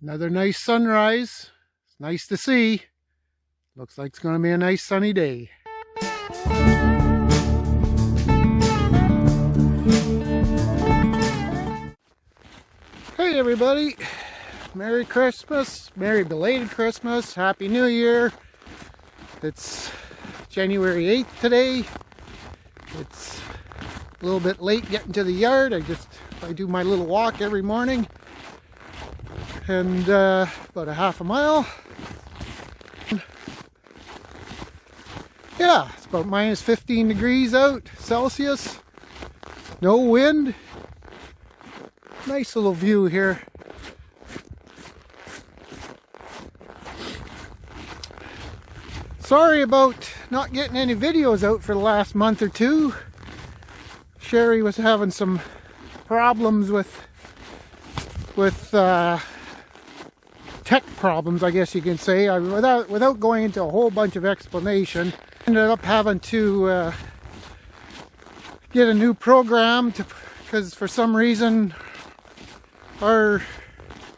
Another nice sunrise. It's nice to see. Looks like it's going to be a nice sunny day. Hey everybody. Merry Christmas. Merry belated Christmas. Happy New Year. It's January 8th today. It's a little bit late getting to the yard. I do my little walk every morning. And about a half a mile. Yeah, it's about minus 15 degrees out Celsius. No wind. Nice little view here. Sorry about not getting any videos out for the last month or two. Sherry was having some problems with tech problems, I guess you can say. Without going into a whole bunch of explanation, ended up having to get a new program because for some reason our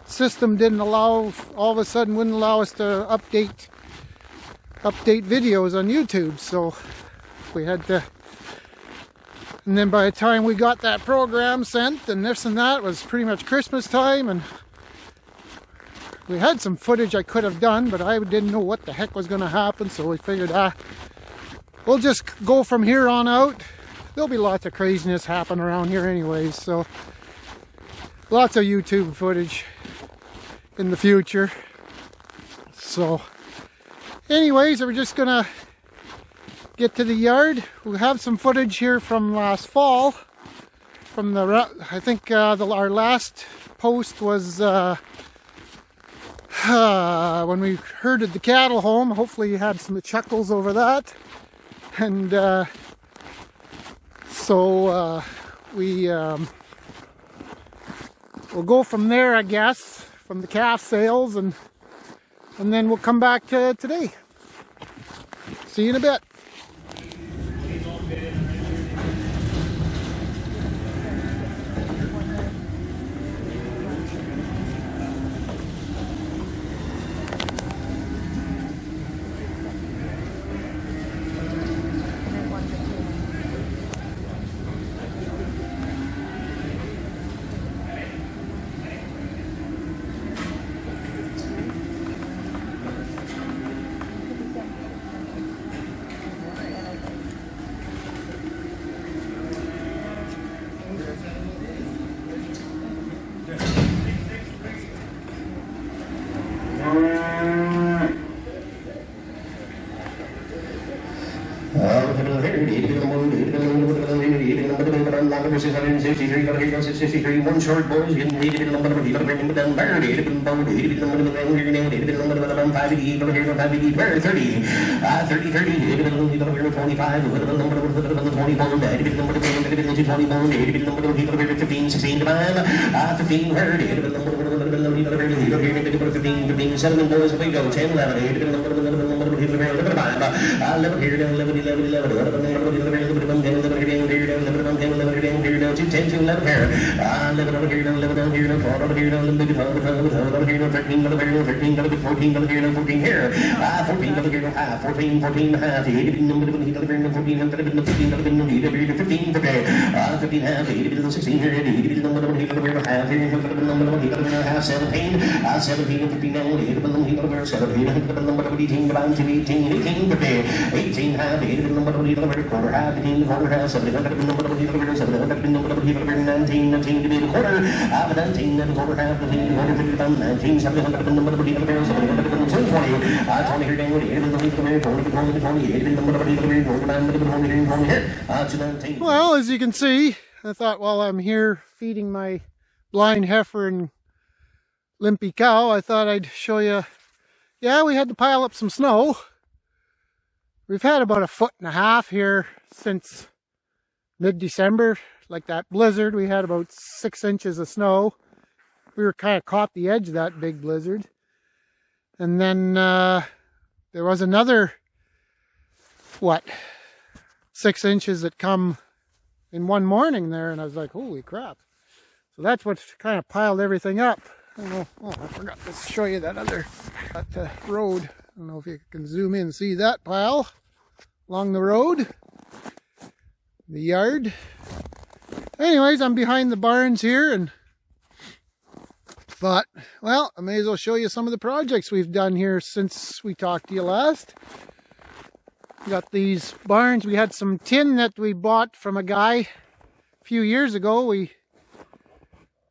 system wouldn't allow us to update videos on YouTube, so we had to. And then by the time we got that program sent and this and that, it was pretty much Christmas time, and we had some footage I could have done, but I didn't know what the heck was going to happen, so we figured we'll just go from here on out. There'll be lots of craziness happening around here anyways, so lots of YouTube footage in the future. So anyways, we're just gonna get to the yard. We'll have some footage here from last fall. From I think our last post was when we herded the cattle home. Hopefully you had some chuckles over that. And so we'll go from there, I guess, from the calf sales, and then we'll come back to today. See you in a bit. One short boys getting needed in the number of people bringing them down, needed in the number of people bringing them down, needed in the number of them 5 here, 30, 30, needed in the number of 45, with the number of the 21, needed in the number of 21, needed in the number of people 15, 16 to 5, 15, where needed in the number of 15, 7 boys, we go 10, 11, needed in the number of people bringing them 5, 11 here, 11, 11, 11, 10 to 11 here. 11 over here, 11 down here, 4 over here, 11 over here, 13 over here, 13 over here, 14 over here, 14 here. 14 over here, 14, 14 and a half. 18 over here, 14 over here, 15 over here, 15 today. 15 half, 18 16 here, 18 over here, half here, number over here, half 17. 17 and 15 now, 8 over here, 17 number of 18 about 18, 18 today. 18 half, 18 number of here, quarter half, 18 quarter half, 700 number of here, 700 number of here, 19 to be a quarter, 19 and a quarter half, 19, 700 number of here, 20 here down, 8 number of here, well, as you can see, I thought while I'm here feeding my blind heifer and limpy cow, I thought I'd show you. Yeah, we had to pile up some snow. We've had about 1.5 feet here since mid-December. Like that blizzard, we had about 6 inches of snow. We were kind of caught the edge of that big blizzard. And then there was another, 6 inches that come in one morning there, and I was like, holy crap. So that's what kind of piled everything up. Oh, I forgot to show you that road. I don't know if you can zoom in and see that pile along the road, the yard. Anyways, I'm behind the barns here and thought, well, I may as well show you some of the projects we've done here since we talked to you last. We got these barns. We had some tin that we bought from a guy a few years ago. We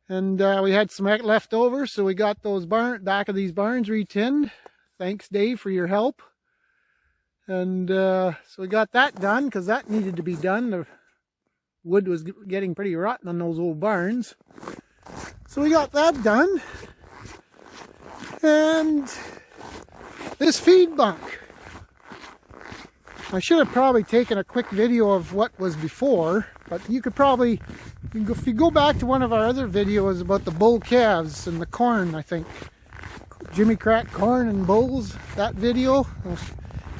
had some left over, so we got those back of these barns re-tinned. Thanks, Dave, for your help. And so we got that done because that needed to be done. The wood was getting pretty rotten on those old barns. So we got that done. And this feed bunk. I should have probably taken a quick video of what was before, but you could probably, if you go back to one of our other videos about the bull calves and the corn, I think, Jimmy Crack corn and bulls, that video,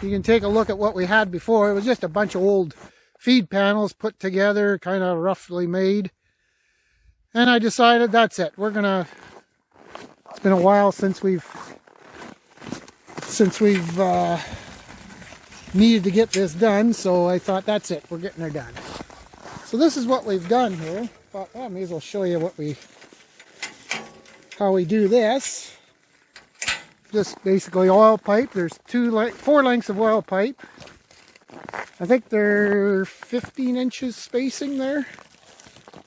you can take a look at what we had before. It was just a bunch of old feed panels put together, kind of roughly made. And I decided that's it. We're gonna, it's been a while since we've needed to get this done, so I thought that's it, we're getting her done. So this is what we've done here. Thought, I may as well show you how we do this. Just basically oil pipe. There's 4 lengths of oil pipe. I think they're 15 inches spacing there.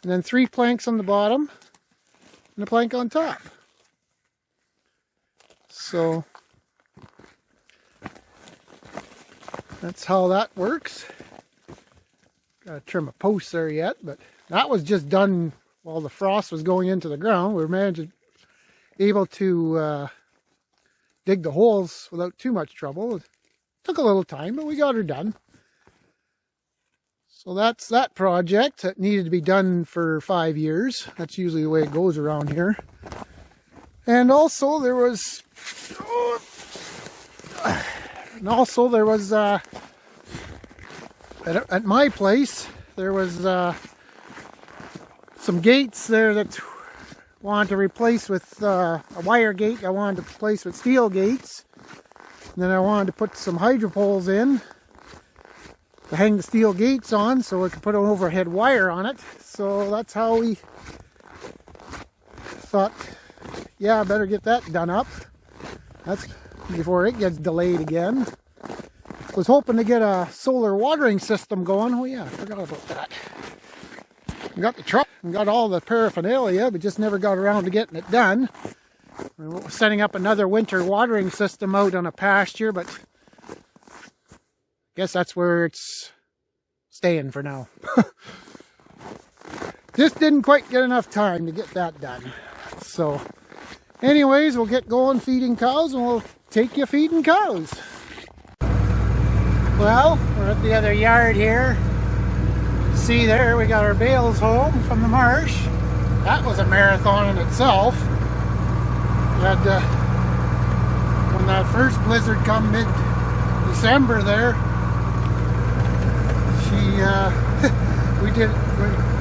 And then 3 planks on the bottom and a plank on top. So that's how that works. Gotta trim a post there yet, but that was just done while the frost was going into the ground. We were able to dig the holes without too much trouble. It took a little time, but we got her done. So that's that project that needed to be done for 5 years. That's usually the way it goes around here. And also there was at my place, there was some gates there that wanted to replace with a wire gate. I wanted to replace with steel gates. And then I wanted to put some hydro poles in to hang the steel gates on so I could put an overhead wire on it. So that's how we thought, yeah, I better get that done up. That's before it gets delayed again. Was hoping to get a solar watering system going. Oh yeah, I forgot about that. We got the truck and got all the paraphernalia, but just never got around to getting it done. We're setting up another winter watering system out on a pasture, but I guess that's where it's staying for now. Just didn't quite get enough time to get that done. So anyways, we'll get going feeding cows and we'll take you feeding cows. Well, we're at the other yard here. See there, we got our bales home from the marsh. That was a marathon in itself. We had when that first blizzard come mid-December there, we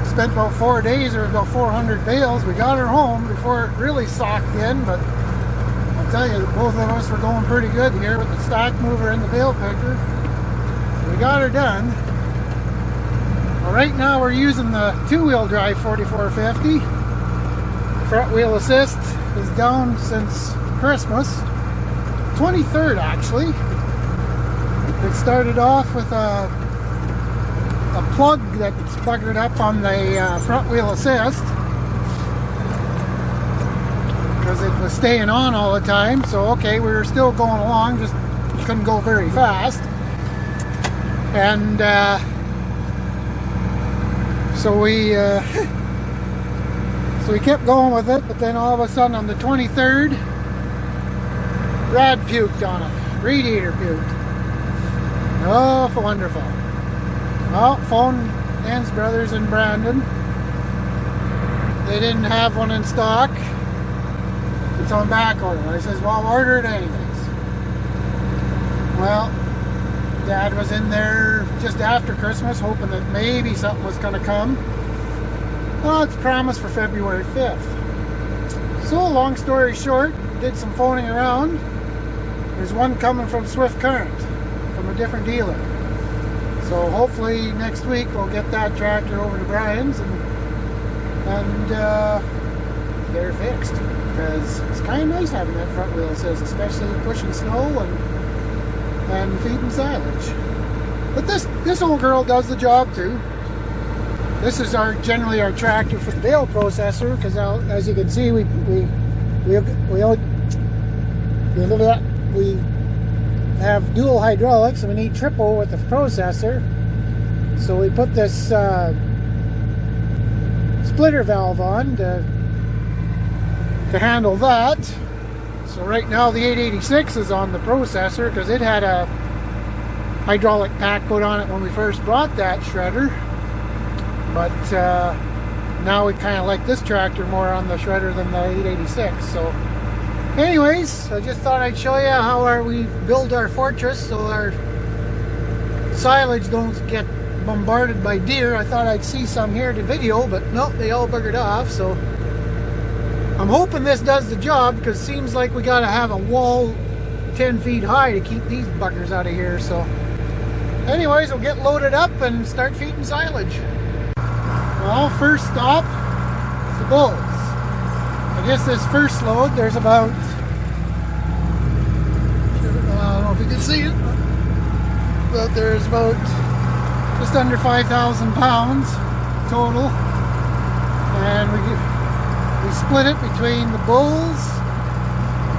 spent about 4 days, or about 400 bales. We got her home before it really socked in, but I'll tell you, both of us were going pretty good here with the stack mover and the bale picker. So we got her done. Well, right now we're using the 2-wheel drive 4450. Front wheel assist is down since Christmas. 23rd actually. It started off with a plug that's buggered up on the front wheel assist because it was staying on all the time. So okay, we were still going along, just couldn't go very fast. And so we kept going with it, but then all of a sudden on the 23rd, Brad puked on it. Radiator puked. Oh, wonderful. Well, phoned Ann's brothers in Brandon. They didn't have one in stock. It's on back order. I says, well, order it anyways. Well, Dad was in there just after Christmas hoping that maybe something was going to come. Well, it's promised for February 5th. So long story short, did some phoning around. There's one coming from Swift Current, from a different dealer. So hopefully next week we'll get that tractor over to Brian's and get her fixed. Because it's kind of nice having that front wheel assist, especially pushing snow and feeding silage. But this old girl does the job too. This is generally our tractor for the bale processor, because as you can see, we have dual hydraulics and we need triple with the processor. So we put this splitter valve on to handle that. So right now the 886 is on the processor because it had a hydraulic pack put on it when we first bought that shredder. But now we kind of like this tractor more on the shredder than the 886. So anyways, I just thought I'd show you how we build our fortress so our silage don't get bombarded by deer. I thought I'd see some here to video, but nope, they all buggered off. So I'm hoping this does the job, because it seems like we got to have a wall 10 feet high to keep these buggers out of here. So anyways, we'll get loaded up and start feeding silage. Well, first stop is the bulls. I guess this first load, there's about, I don't know if you can see it, but there's about just under 5,000 pounds total. And we split it between the bulls,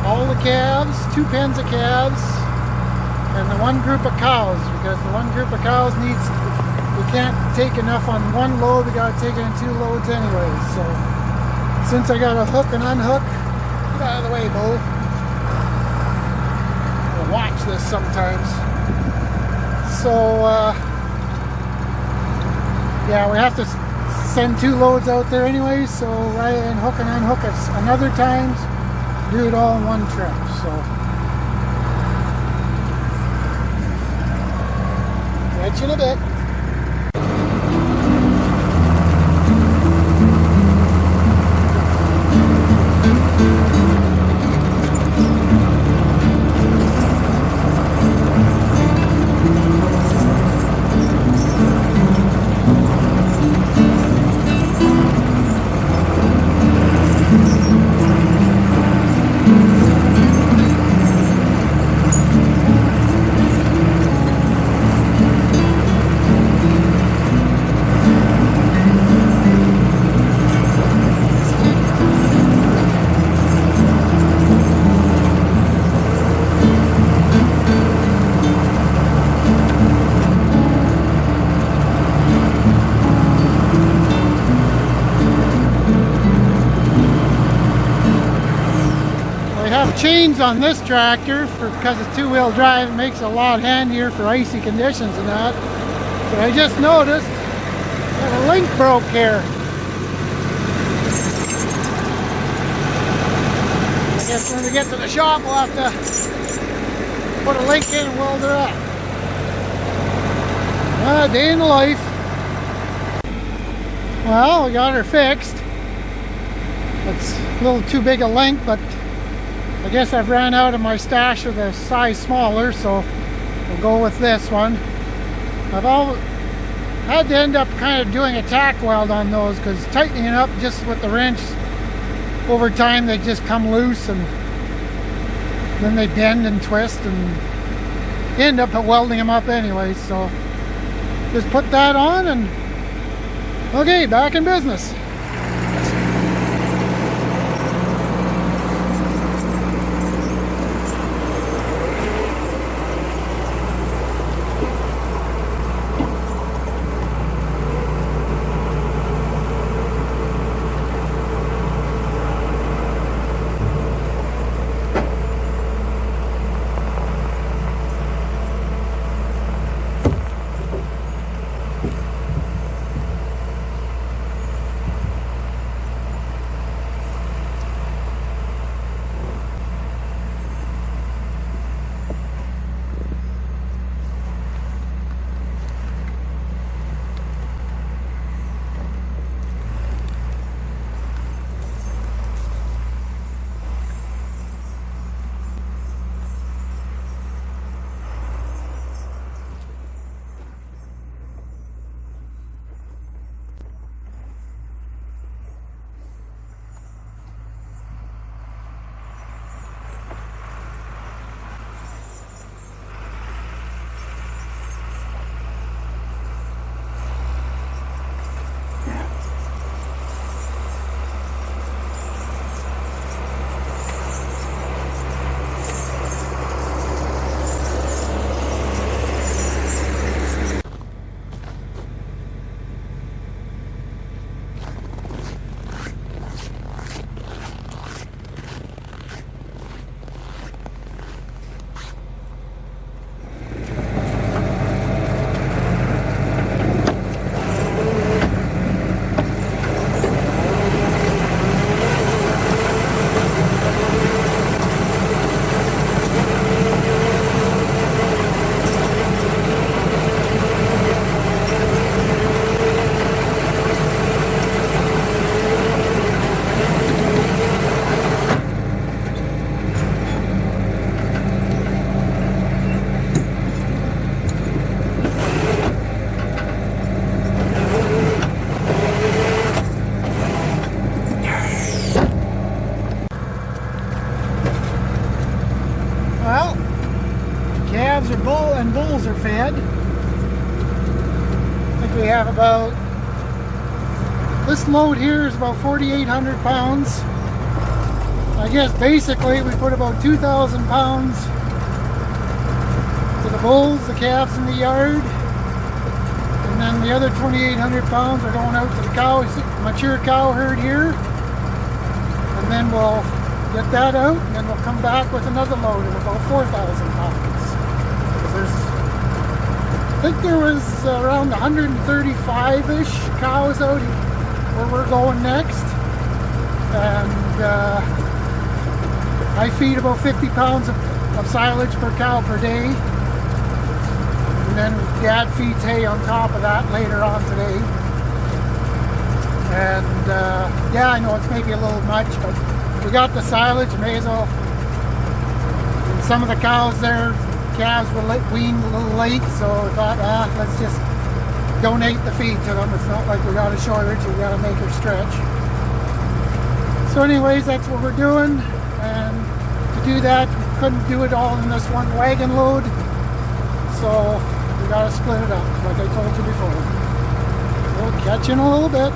all the calves, 2 pens of calves, and the one group of cows, because the one group of cows we can't take enough on one load, we gotta take it in 2 loads anyway. So since I gotta hook and unhook, get out of the way, Bo. I'll watch this sometimes. So yeah, we have to send 2 loads out there anyway, so rather than hook and unhook us another times, do it all in one trip. So catch you in a bit. Chains on this tractor because it's 2-wheel drive. It makes it a lot handier for icy conditions and that. But I just noticed that a link broke here. I guess when we get to the shop we'll have to put a link in and weld her up. Day in the life. Well, we got her fixed. It's a little too big a link, but I guess I've ran out of my stash of the size smaller, so we'll go with this one. I've had to end up kind of doing a tack weld on those, because tightening it up just with the wrench, over time they just come loose and then they bend and twist, and end up welding them up anyway. So just put that on and okay, back in business. and bulls are fed. I think we have about, this load here is about 4,800 pounds. I guess basically we put about 2,000 pounds to the bulls, the calves in the yard, and then the other 2,800 pounds are going out to the cows, mature cow herd here, and then we'll get that out, and then we'll come back with another load of about 4,000 pounds. I think there was around 135-ish cows out where we're going next, and I feed about 50 pounds of silage per cow per day, and then Dad feeds hay on top of that later on today. And yeah, I know it's maybe a little much, but we got the silage, may as well. And some of the cows there, calves were weaned a little late, so I thought, let's just donate the feed to them. It's not like we got a shortage, we got to make her stretch. So anyways, that's what we're doing, and to do that, we couldn't do it all in this one wagon load, so we got to split it up, like I told you before. We'll catch you in a little bit.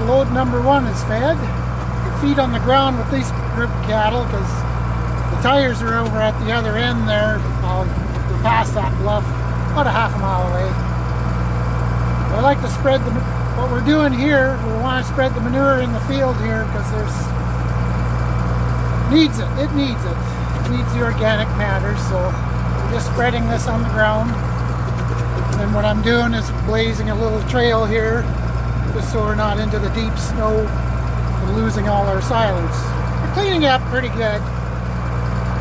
Load number one is fed. We feed on the ground with these group cattle because the tires are over at the other end there. We're past that bluff, about a half a mile away. I like to spread what we're doing here. We want to spread the manure in the field here because it needs it. It needs the organic matter. So we're just spreading this on the ground. And then what I'm doing is blazing a little trail here, just so we're not into the deep snow and losing all our silage. We're cleaning it up pretty good.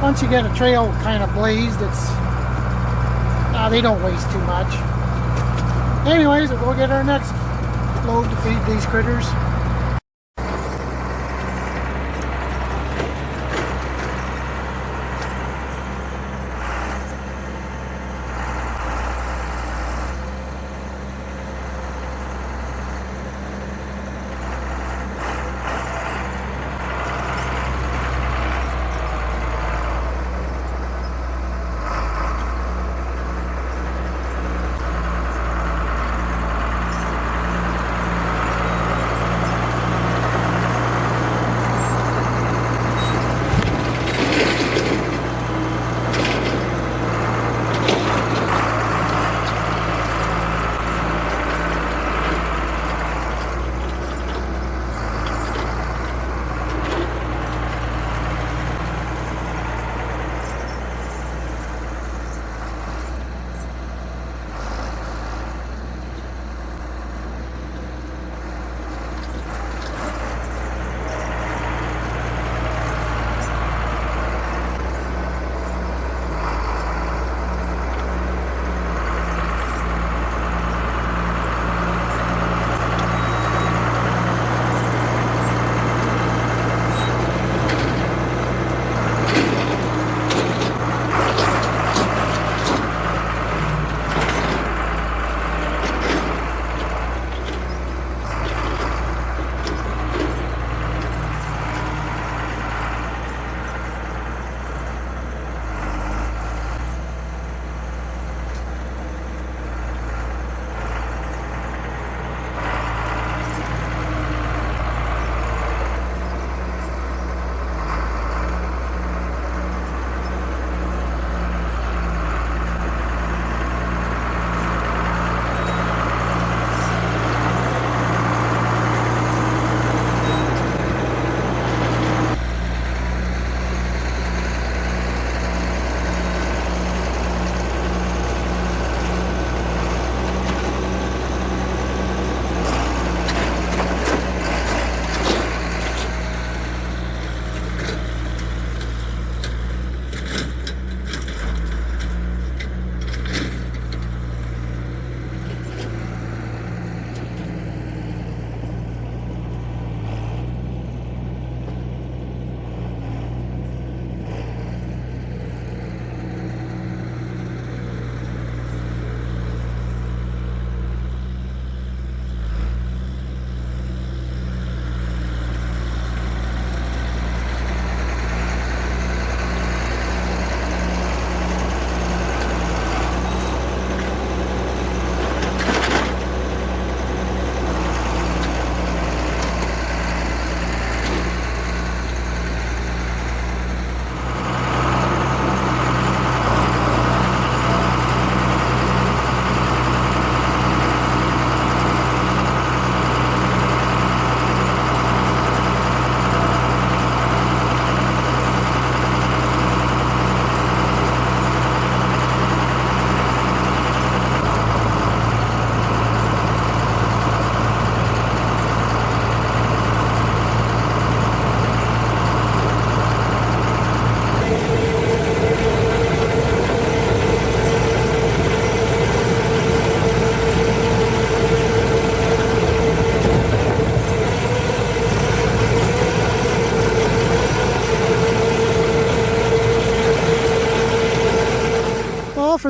Once you get a trail kind of blazed, they don't waste too much. Anyways, we'll go get our next load to feed these critters.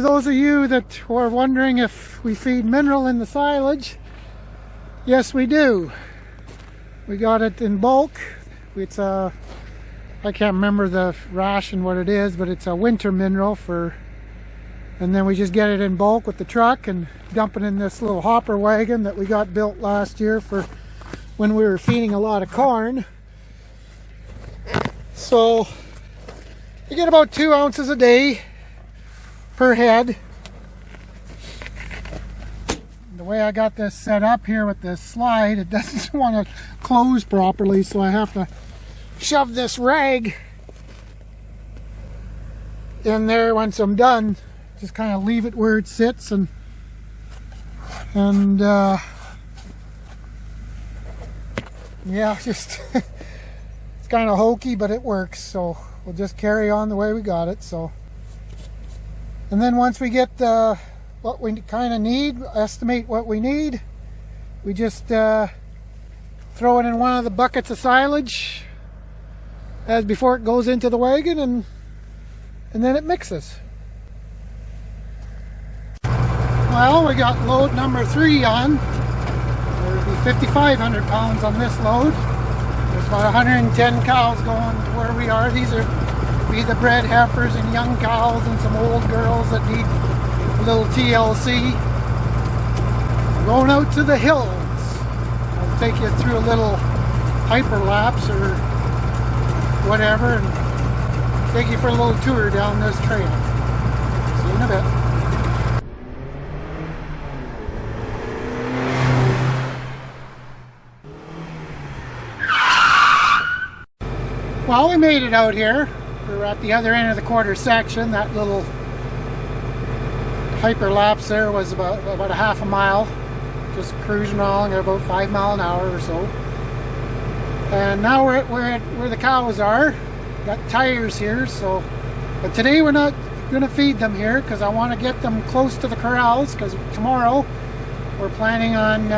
those of you that were wondering if we feed mineral in the silage, yes we do. We got it in bulk. It's a, I can't remember the ration what it is, but it's a winter mineral for, and then we just get it in bulk with the truck and dump it in this little hopper wagon that we got built last year for when we were feeding a lot of corn. So you get about 2 ounces a day per head. The way I got this set up here with this slide, it doesn't want to close properly, so I have to shove this rag in there once I'm done. Just kind of leave it where it sits, and yeah, just it's kind of hokey, but it works. So we'll just carry on the way we got it. So, and then once we get what we kind of need, estimate what we need, we just throw it in one of the buckets of silage as before it goes into the wagon, and then it mixes. Well, we got load number 3 on. There'll be 5,500 pounds on this load. There's about 110 cows going to where we are. These are the bred heifers and young cows and some old girls that need a little TLC. Going out to the hills. I'll take you through a little hyperlapse or whatever and take you for a little tour down this trail. See you in a bit. Well, we made it out here. We're at the other end of the quarter section. That little hyperlapse there was about a half a mile, just cruising along at about 5 miles an hour or so. And now we're at where the cows are. Got tires here, so. But today we're not going to feed them here because I want to get them close to the corrals, because tomorrow we're planning on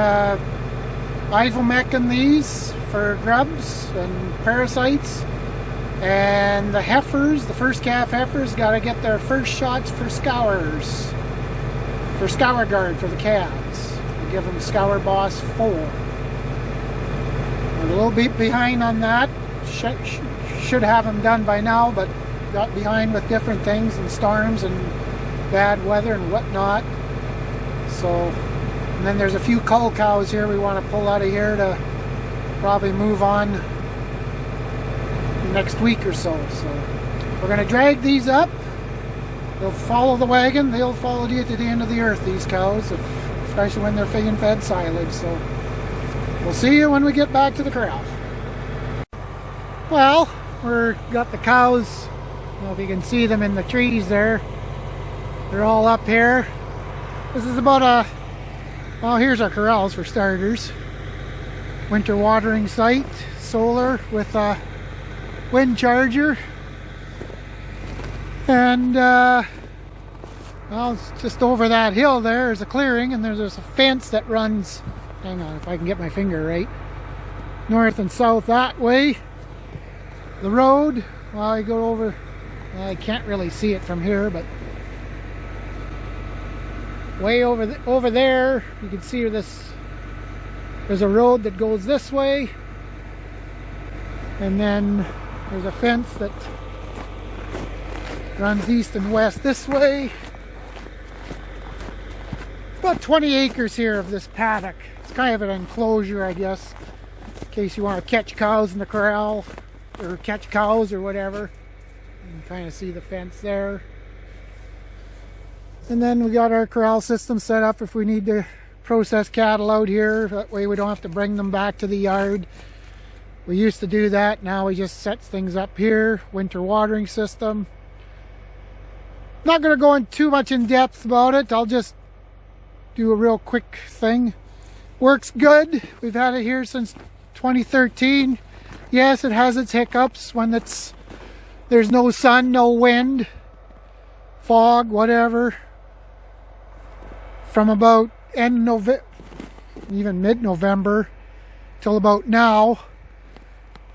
ivomecking these for grubs and parasites. And the heifers, the first calf heifers, got to get their first shots for scours, for scour guard for the calves. We give them Scour Boss 4. We're a little bit behind on that. Should have them done by now, but got behind with different things and storms and bad weather and whatnot. So, and then there's a few cull cows here we want to pull out of here to probably move on next week or so. So we're going to drag these up. They'll follow the wagon. They'll follow you to the end of the earth, these cows, especially when they're being fed silage. So we'll see you when we get back to the corral. Well, we've got the cows. I don't know if you can see them in the trees there. They're all up here. This is about well, here's our corrals for starters. Winter watering site, solar with a wind charger, and well, it's just over that hill there's a clearing, and there's a fence that runs, hang on if I can get my finger right, north and south that way. The road, well, you go over, well, I can't really see it from here, but way over there you can see there's a road that goes this way, and then there's a fence that runs east and west this way. About 20 acres here of this paddock. It's kind of an enclosure, I guess, in case you want to catch cows in the corral or catch cows or whatever. You can kind of see the fence there. And then we got our corral system set up if we need to process cattle out here. That way we don't have to bring them back to the yard. We used to do that. Now we just set things up here. Winter watering system. Not going to go in too much in depth about it. I'll just do a real quick thing. Works good. We've had it here since 2013. Yes, it has its hiccups when there's no sun, no wind, fog, whatever. From about end November, even mid-November, till about now.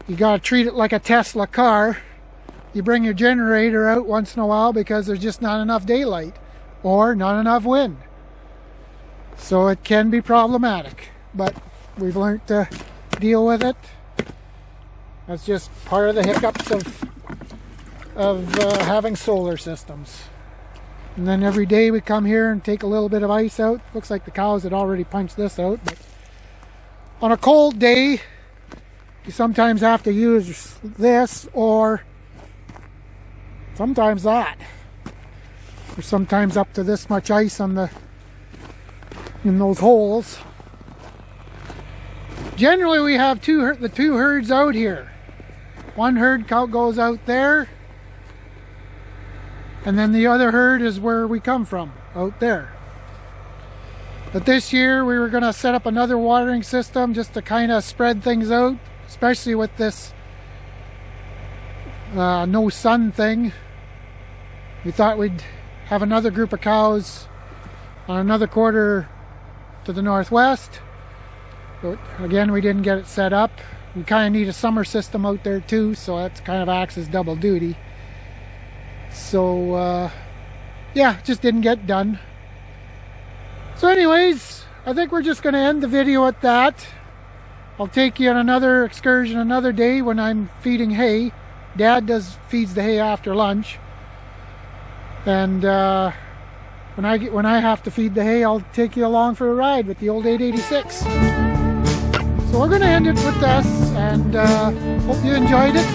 You got to treat it like a Tesla car. You bring your generator out once in a while because there's just not enough daylight. or not enough wind. So it can be problematic, but we've learned to deal with it. That's just part of the hiccups of having solar systems. And then every day we come here and take a little bit of ice out. Looks like the cows had already punched this out, but on a cold day you sometimes have to use this, or sometimes that. There's sometimes up to this much ice in those holes. Generally we have the two herds out here. One herd goes out there, and then the other herd is where we come from, out there. But this year we were going to set up another watering system just to kind of spread things out, especially with this no sun thing. We thought we'd have another group of cows on another quarter to the northwest, but again we didn't get it set up. We kind of need a summer system out there too, so that's kind of acts as double duty. So yeah, just didn't get done. So anyways, I think we're just going to end the video at that. I'll take you on another excursion another day when I'm feeding hay. Dad feeds the hay after lunch, and when I have to feed the hay, I'll take you along for a ride with the old 886. So we're going to end it with this, and hope you enjoyed it.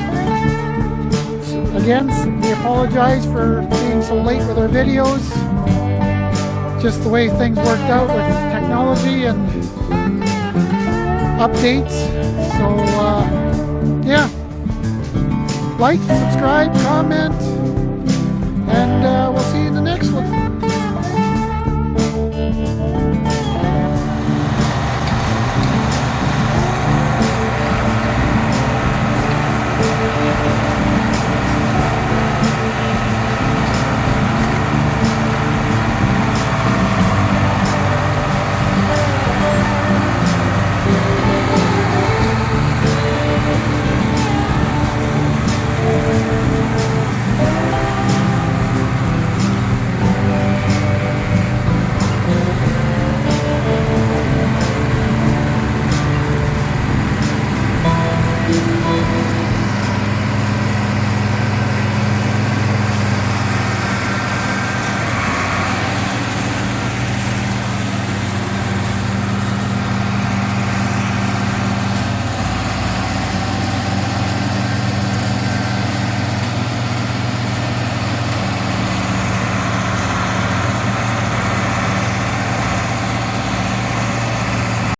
Again, we apologize for being so late with our videos. Just the way things worked out with technology and updates. So yeah, like, subscribe, comment, and we'll see you